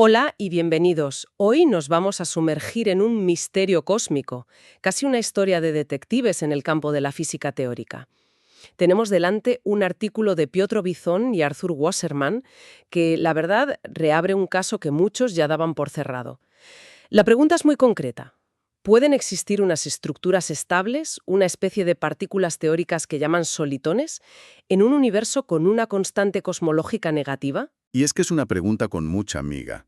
Hola y bienvenidos. Hoy nos vamos a sumergir en un misterio cósmico, casi una historia de detectives en el campo de la física teórica. Tenemos delante un artículo de Piotr Bizon y Arthur Wasserman que, la verdad, reabre un caso que muchos ya daban por cerrado. La pregunta es muy concreta. ¿Pueden existir unas estructuras estables, una especie de partículas teóricas que llaman solitones, en un universo con una constante cosmológica negativa? Y es que es una pregunta con mucha miga.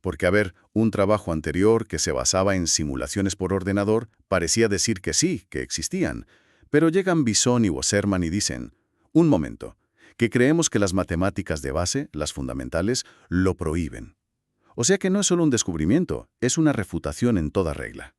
Porque, a ver, un trabajo anterior que se basaba en simulaciones por ordenador parecía decir que sí, que existían. Pero llegan Bizon y Wasserman y dicen, un momento, que creemos que las matemáticas de base, las fundamentales, lo prohíben. O sea que no es solo un descubrimiento, es una refutación en toda regla.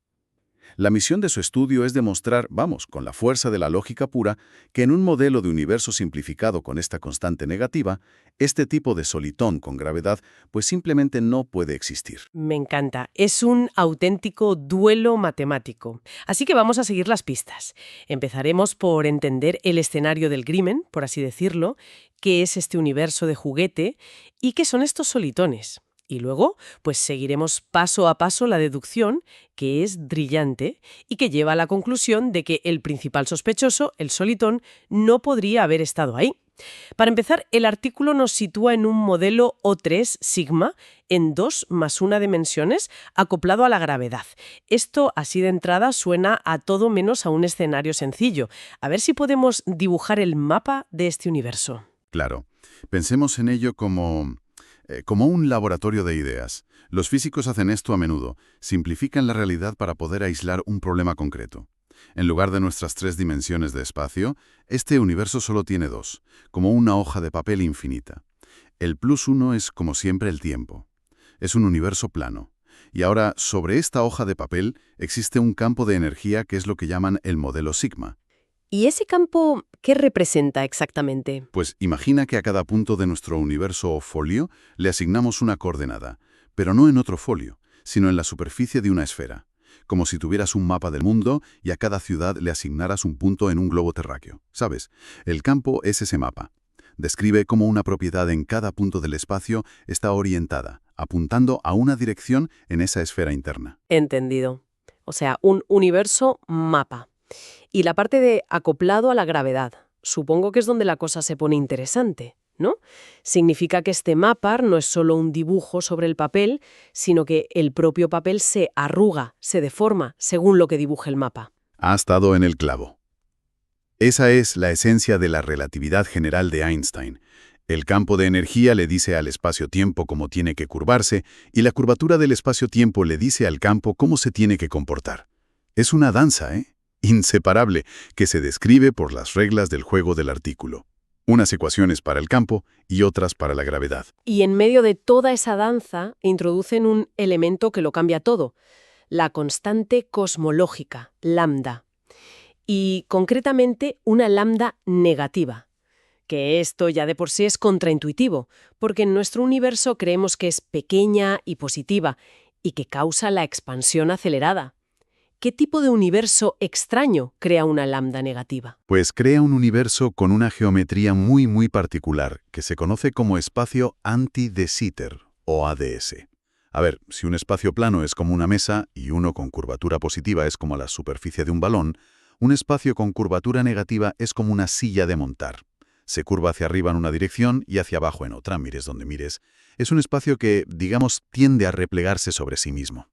La misión de su estudio es demostrar, vamos, con la fuerza de la lógica pura, que en un modelo de universo simplificado con esta constante negativa, este tipo de solitón con gravedad, pues simplemente no puede existir. Me encanta. Es un auténtico duelo matemático. Así que vamos a seguir las pistas. Empezaremos por entender el escenario del crimen, por así decirlo, qué es este universo de juguete y qué son estos solitones. Y luego, pues seguiremos paso a paso la deducción, que es brillante y que lleva a la conclusión de que el principal sospechoso, el solitón, no podría haber estado ahí. Para empezar, el artículo nos sitúa en un modelo O3 sigma en 2 más 1 dimensiones acoplado a la gravedad. Esto, así de entrada, suena a todo menos a un escenario sencillo. A ver si podemos dibujar el mapa de este universo. Claro, pensemos en ello como un laboratorio de ideas. Los físicos hacen esto a menudo, simplifican la realidad para poder aislar un problema concreto. En lugar de nuestras 3 dimensiones de espacio, este universo solo tiene 2, como una hoja de papel infinita. El +1 es, como siempre, el tiempo. Es un universo plano. Y ahora, sobre esta hoja de papel, existe un campo de energía que es lo que llaman el modelo sigma. ¿Y ese campo qué representa exactamente? Pues imagina que a cada punto de nuestro universo o folio le asignamos una coordenada, pero no en otro folio, sino en la superficie de una esfera, como si tuvieras un mapa del mundo y a cada ciudad le asignaras un punto en un globo terráqueo. ¿Sabes? El campo es ese mapa. Describe cómo una propiedad en cada punto del espacio está orientada, apuntando a una dirección en esa esfera interna. Entendido. O sea, un universo mapa. Y la parte de acoplado a la gravedad. Supongo que es donde la cosa se pone interesante, ¿no? Significa que este mapa no es solo un dibujo sobre el papel, sino que el propio papel se arruga, se deforma, según lo que dibuja el mapa. Ha estado en el clavo. Esa es la esencia de la relatividad general de Einstein. El campo de energía le dice al espacio-tiempo cómo tiene que curvarse y la curvatura del espacio-tiempo le dice al campo cómo se tiene que comportar. Es una danza, inseparable, que se describe por las reglas del juego del artículo. Unas ecuaciones para el campo y otras para la gravedad. Y en medio de toda esa danza introducen un elemento que lo cambia todo, la constante cosmológica, lambda. Y concretamente una lambda negativa, que esto ya de por sí es contraintuitivo, porque en nuestro universo creemos que es pequeña y positiva y que causa la expansión acelerada. ¿Qué tipo de universo extraño crea una lambda negativa? Pues crea un universo con una geometría muy particular, que se conoce como espacio anti-de Sitter, o ADS. A ver, si un espacio plano es como una mesa y uno con curvatura positiva es como la superficie de un balón, un espacio con curvatura negativa es como una silla de montar. Se curva hacia arriba en una dirección y hacia abajo en otra, mires donde mires. Es un espacio que, digamos, tiende a replegarse sobre sí mismo.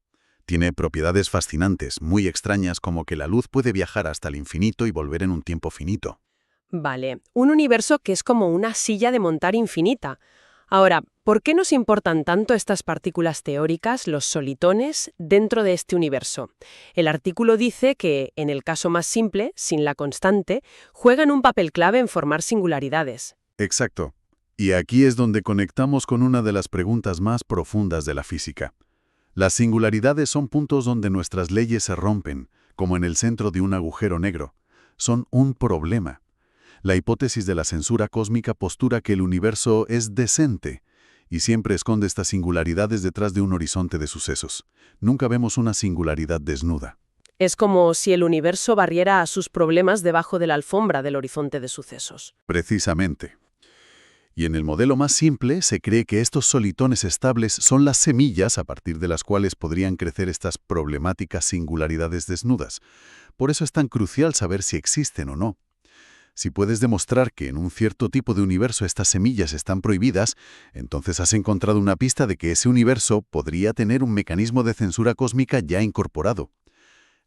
Tiene propiedades fascinantes, muy extrañas, como que la luz puede viajar hasta el infinito y volver en un tiempo finito. Vale, un universo que es como una silla de montar infinita. Ahora, ¿por qué nos importan tanto estas partículas teóricas, los solitones, dentro de este universo? El artículo dice que, en el caso más simple, sin la constante, juegan un papel clave en formar singularidades. Exacto. Y aquí es donde conectamos con una de las preguntas más profundas de la física. Las singularidades son puntos donde nuestras leyes se rompen, como en el centro de un agujero negro. Son un problema. La hipótesis de la censura cósmica postula que el universo es decente y siempre esconde estas singularidades detrás de un horizonte de sucesos. Nunca vemos una singularidad desnuda. Es como si el universo barriera a sus problemas debajo de la alfombra del horizonte de sucesos. Precisamente. Y en el modelo más simple se cree que estos solitones estables son las semillas a partir de las cuales podrían crecer estas problemáticas singularidades desnudas. Por eso es tan crucial saber si existen o no. Si puedes demostrar que en un cierto tipo de universo estas semillas están prohibidas, entonces has encontrado una pista de que ese universo podría tener un mecanismo de censura cósmica ya incorporado.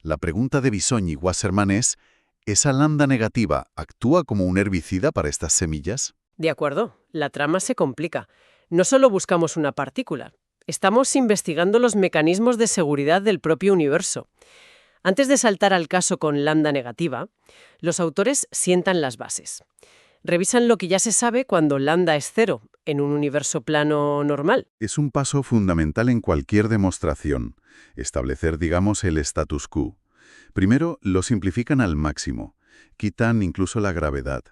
La pregunta de Bisogn y Wasserman es, ¿esa lambda negativa actúa como un herbicida para estas semillas? De acuerdo, la trama se complica. No solo buscamos una partícula, estamos investigando los mecanismos de seguridad del propio universo. Antes de saltar al caso con lambda negativa, los autores sientan las bases. Revisan lo que ya se sabe cuando lambda es cero, en un universo plano normal. Es un paso fundamental en cualquier demostración, establecer, digamos, el status quo. Primero, lo simplifican al máximo. Quitan incluso la gravedad.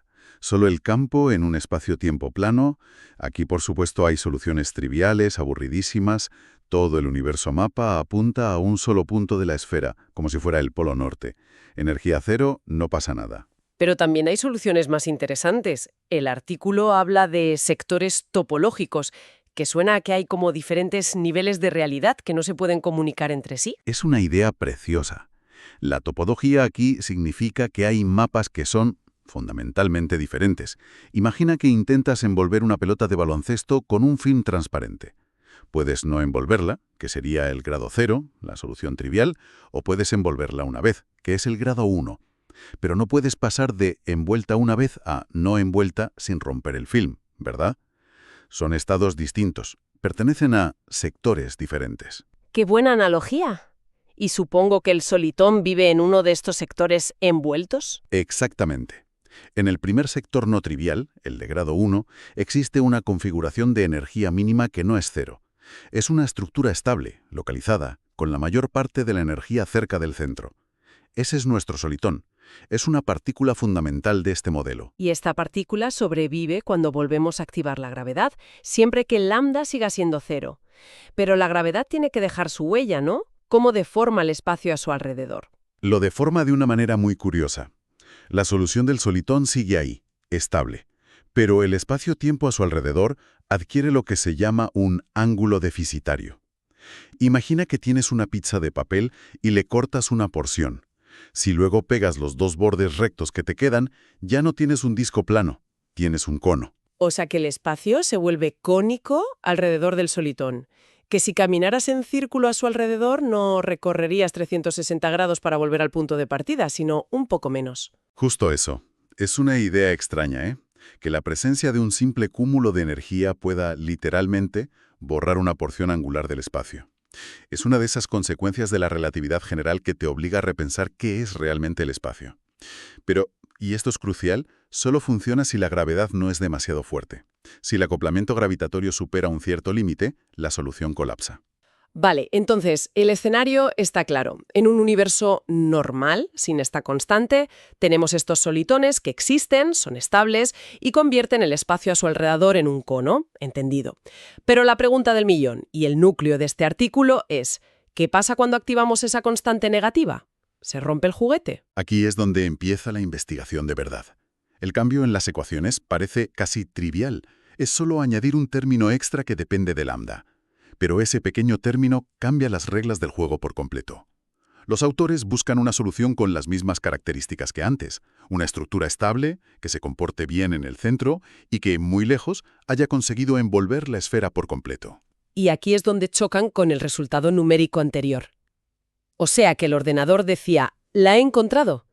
Solo el campo en un espacio-tiempo plano. Aquí, por supuesto, hay soluciones triviales, aburridísimas. Todo el universo mapa apunta a un solo punto de la esfera, como si fuera el polo norte. Energía cero, no pasa nada. Pero también hay soluciones más interesantes. El artículo habla de sectores topológicos, que suena a que hay como diferentes niveles de realidad que no se pueden comunicar entre sí. Es una idea preciosa. La topología aquí significa que hay mapas que son fundamentalmente diferentes. Imagina que intentas envolver una pelota de baloncesto con un film transparente. Puedes no envolverla, que sería el grado 0, la solución trivial, o puedes envolverla una vez, que es el grado 1. Pero no puedes pasar de envuelta una vez a no envuelta sin romper el film, ¿verdad? Son estados distintos, pertenecen a sectores diferentes. ¡Qué buena analogía! Y supongo que el solitón vive en uno de estos sectores envueltos. Exactamente. En el primer sector no trivial, el de grado 1, existe una configuración de energía mínima que no es cero. Es una estructura estable, localizada, con la mayor parte de la energía cerca del centro. Ese es nuestro solitón. Es una partícula fundamental de este modelo. Y esta partícula sobrevive cuando volvemos a activar la gravedad, siempre que lambda siga siendo cero. Pero la gravedad tiene que dejar su huella, ¿no? ¿Cómo deforma el espacio a su alrededor? Lo deforma de una manera muy curiosa. La solución del solitón sigue ahí, estable. Pero el espacio-tiempo a su alrededor adquiere lo que se llama un ángulo deficitario. Imagina que tienes una pizza de papel y le cortas una porción. Si luego pegas los dos bordes rectos que te quedan, ya no tienes un disco plano, tienes un cono. O sea que el espacio se vuelve cónico alrededor del solitón. Que si caminaras en círculo a su alrededor no recorrerías 360 grados para volver al punto de partida, sino un poco menos. Justo eso. Es una idea extraña, ¿eh? Que la presencia de un simple cúmulo de energía pueda, literalmente, borrar una porción angular del espacio. Es una de esas consecuencias de la relatividad general que te obliga a repensar qué es realmente el espacio. Pero, y esto es crucial, solo funciona si la gravedad no es demasiado fuerte. Si el acoplamiento gravitatorio supera un cierto límite, la solución colapsa. Vale, entonces, el escenario está claro. En un universo normal, sin esta constante, tenemos estos solitones que existen, son estables y convierten el espacio a su alrededor en un cono, entendido. Pero la pregunta del millón y el núcleo de este artículo es, ¿qué pasa cuando activamos esa constante negativa? ¿Se rompe el juguete? Aquí es donde empieza la investigación de verdad. El cambio en las ecuaciones parece casi trivial. Es solo añadir un término extra que depende de lambda. Pero ese pequeño término cambia las reglas del juego por completo. Los autores buscan una solución con las mismas características que antes, una estructura estable, que se comporte bien en el centro y que, muy lejos, haya conseguido envolver la esfera por completo. Y aquí es donde chocan con el resultado numérico anterior. O sea que el ordenador decía, la he encontrado,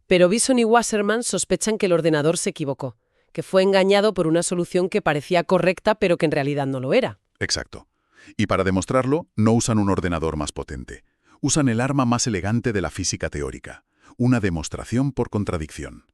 pero Bisogn y Wasserman sospechan que el ordenador se equivocó, que fue engañado por una solución que parecía correcta pero que en realidad no lo era. Exacto. Y para demostrarlo, no usan un ordenador más potente. Usan el arma más elegante de la física teórica, una demostración por contradicción.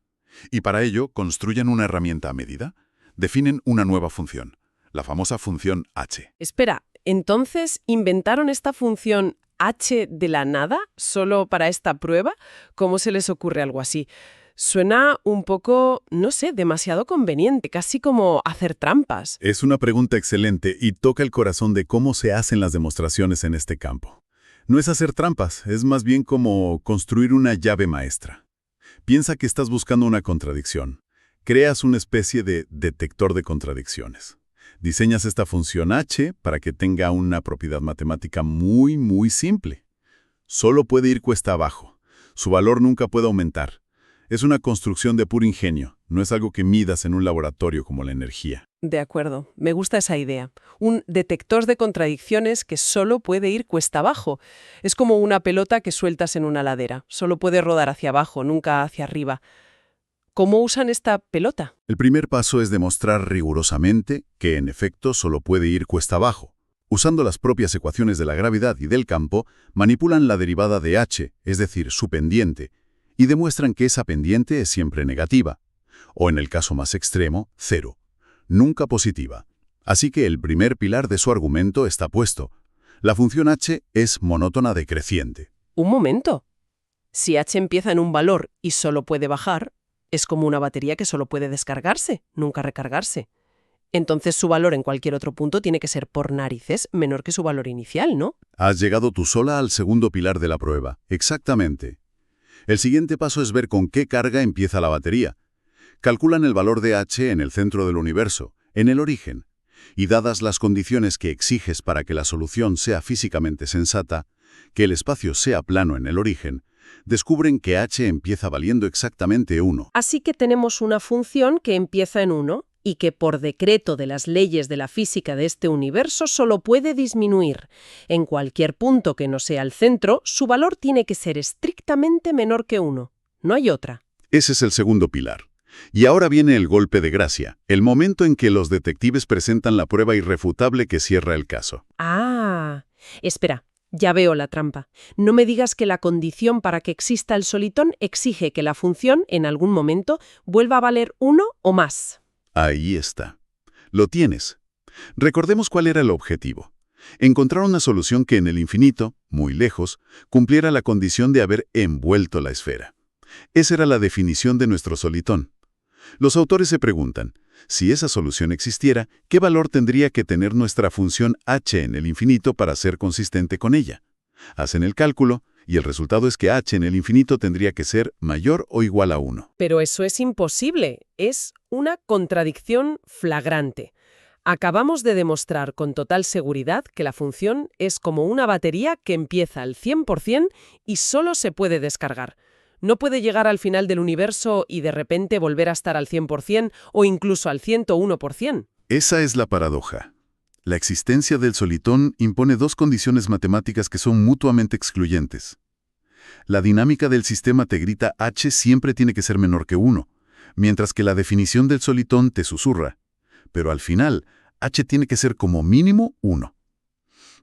Y para ello, construyen una herramienta a medida, definen una nueva función, la famosa función h. Espera, ¿entonces inventaron esta función h de la nada solo para esta prueba? ¿Cómo se les ocurre algo así? Suena un poco, no sé, demasiado conveniente, casi como hacer trampas. Es una pregunta excelente y toca el corazón de cómo se hacen las demostraciones en este campo. No es hacer trampas, es más bien como construir una llave maestra. Piensa que estás buscando una contradicción. Creas una especie de detector de contradicciones. Diseñas esta función h para que tenga una propiedad matemática muy simple. Solo puede ir cuesta abajo. Su valor nunca puede aumentar. Es una construcción de puro ingenio, no es algo que midas en un laboratorio como la energía. De acuerdo, me gusta esa idea. Un detector de contradicciones que solo puede ir cuesta abajo. Es como una pelota que sueltas en una ladera. Solo puede rodar hacia abajo, nunca hacia arriba. ¿Cómo usan esta pelota? El primer paso es demostrar rigurosamente que en efecto solo puede ir cuesta abajo. Usando las propias ecuaciones de la gravedad y del campo, manipulan la derivada de h, es decir, su pendiente, y demuestran que esa pendiente es siempre negativa, o en el caso más extremo, cero, nunca positiva. Así que el primer pilar de su argumento está puesto. La función h es monótona decreciente. Un momento. Si h empieza en un valor y solo puede bajar, es como una batería que solo puede descargarse, nunca recargarse. Entonces su valor en cualquier otro punto tiene que ser por narices menor que su valor inicial, ¿no? Has llegado tú sola al segundo pilar de la prueba. Exactamente. El siguiente paso es ver con qué carga empieza la batería. Calculan el valor de h en el centro del universo, en el origen, y dadas las condiciones que exiges para que la solución sea físicamente sensata, que el espacio sea plano en el origen, descubren que h empieza valiendo exactamente 1. Así que tenemos una función que empieza en 1 y que por decreto de las leyes de la física de este universo solo puede disminuir. En cualquier punto que no sea el centro, su valor tiene que ser estrictamente menor que 1. No hay otra. Ese es el segundo pilar. Y ahora viene el golpe de gracia, el momento en que los detectives presentan la prueba irrefutable que cierra el caso. Ah, espera. Ya veo la trampa. No me digas que la condición para que exista el solitón exige que la función, en algún momento, vuelva a valer 1 o más. Ahí está. Lo tienes. Recordemos cuál era el objetivo. Encontrar una solución que en el infinito, muy lejos, cumpliera la condición de haber envuelto la esfera. Esa era la definición de nuestro solitón. Los autores se preguntan, si esa solución existiera, ¿qué valor tendría que tener nuestra función h en el infinito para ser consistente con ella? Hacen el cálculo, y el resultado es que h en el infinito tendría que ser mayor o igual a 1. Pero eso es imposible. Es una contradicción flagrante. Acabamos de demostrar con total seguridad que la función es como una batería que empieza al 100% y solo se puede descargar. No puede llegar al final del universo y de repente volver a estar al 100% o incluso al 101%. Esa es la paradoja. La existencia del solitón impone dos condiciones matemáticas que son mutuamente excluyentes. La dinámica del sistema te grita h siempre tiene que ser menor que 1, mientras que la definición del solitón te susurra. Pero al final, h tiene que ser como mínimo 1.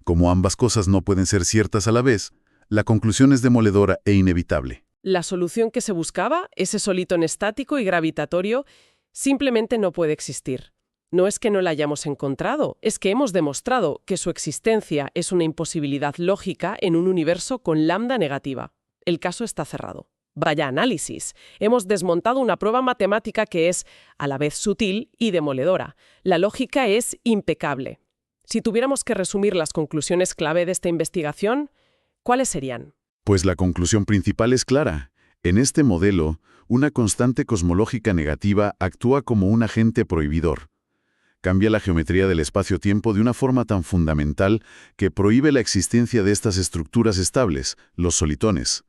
Como ambas cosas no pueden ser ciertas a la vez, la conclusión es demoledora e inevitable. La solución que se buscaba, ese solitón estático y gravitatorio, simplemente no puede existir. No es que no la hayamos encontrado, es que hemos demostrado que su existencia es una imposibilidad lógica en un universo con lambda negativa. El caso está cerrado. Vaya análisis. Hemos desmontado una prueba matemática que es, a la vez sutil y demoledora. La lógica es impecable. Si tuviéramos que resumir las conclusiones clave de esta investigación, ¿cuáles serían? Pues la conclusión principal es clara. En este modelo, una constante cosmológica negativa actúa como un agente prohibidor. Cambia la geometría del espacio-tiempo de una forma tan fundamental que prohíbe la existencia de estas estructuras estables, los solitones.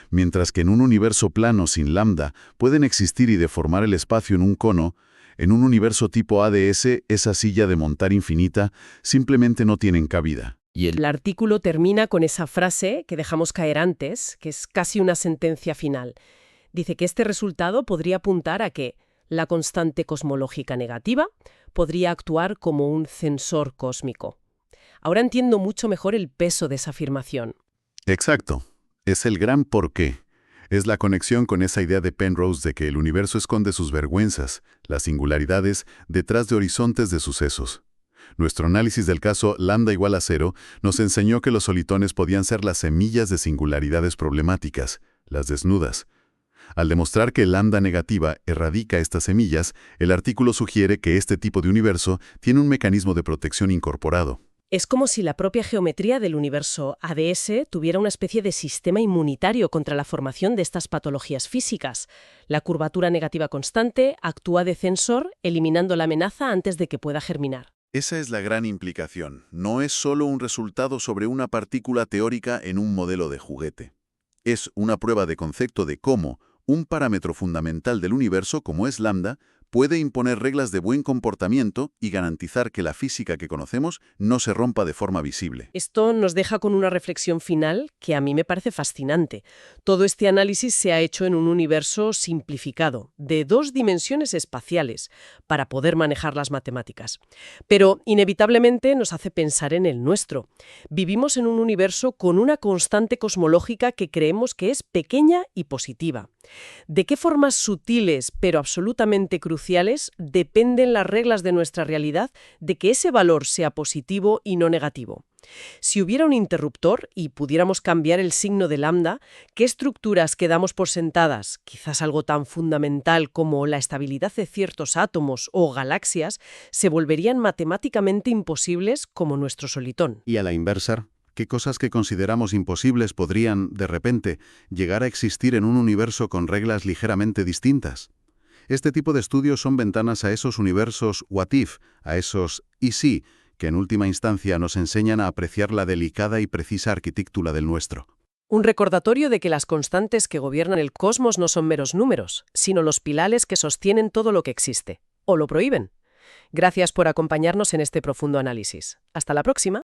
Mientras que en un universo plano sin lambda pueden existir y deformar el espacio en un cono, en un universo tipo ADS, esa silla de montar infinita simplemente no tienen cabida. Y el artículo termina con esa frase que dejamos caer antes, que es casi una sentencia final. Dice que este resultado podría apuntar a que la constante cosmológica negativa podría actuar como un sensor cósmico. Ahora entiendo mucho mejor el peso de esa afirmación. Exacto. Es el gran porqué. Es la conexión con esa idea de Penrose de que el universo esconde sus vergüenzas, las singularidades, detrás de horizontes de sucesos. Nuestro análisis del caso lambda igual a 0 nos enseñó que los solitones podían ser las semillas de singularidades problemáticas, las desnudas. Al demostrar que lambda negativa erradica estas semillas, el artículo sugiere que este tipo de universo tiene un mecanismo de protección incorporado. Es como si la propia geometría del universo ADS tuviera una especie de sistema inmunitario contra la formación de estas patologías físicas. La curvatura negativa constante actúa de censor, eliminando la amenaza antes de que pueda germinar. Esa es la gran implicación. No es solo un resultado sobre una partícula teórica en un modelo de juguete. Es una prueba de concepto de cómo un parámetro fundamental del universo, como es lambda, puede imponer reglas de buen comportamiento y garantizar que la física que conocemos no se rompa de forma visible. Esto nos deja con una reflexión final que a mí me parece fascinante. Todo este análisis se ha hecho en un universo simplificado, de 2 dimensiones espaciales, para poder manejar las matemáticas. Pero inevitablemente nos hace pensar en el nuestro. Vivimos en un universo con una constante cosmológica que creemos que es pequeña y positiva. ¿De qué formas sutiles pero absolutamente cruciales dependen las reglas de nuestra realidad de que ese valor sea positivo y no negativo? Si hubiera un interruptor y pudiéramos cambiar el signo de lambda, ¿qué estructuras que damos por sentadas, quizás algo tan fundamental como la estabilidad de ciertos átomos o galaxias, se volverían matemáticamente imposibles como nuestro solitón? Y a la inversa, ¿qué cosas que consideramos imposibles podrían, de repente, llegar a existir en un universo con reglas ligeramente distintas? Este tipo de estudios son ventanas a esos universos what if, a esos y sí, que en última instancia nos enseñan a apreciar la delicada y precisa arquitectura del nuestro. Un recordatorio de que las constantes que gobiernan el cosmos no son meros números, sino los pilares que sostienen todo lo que existe, o lo prohíben. Gracias por acompañarnos en este profundo análisis. Hasta la próxima.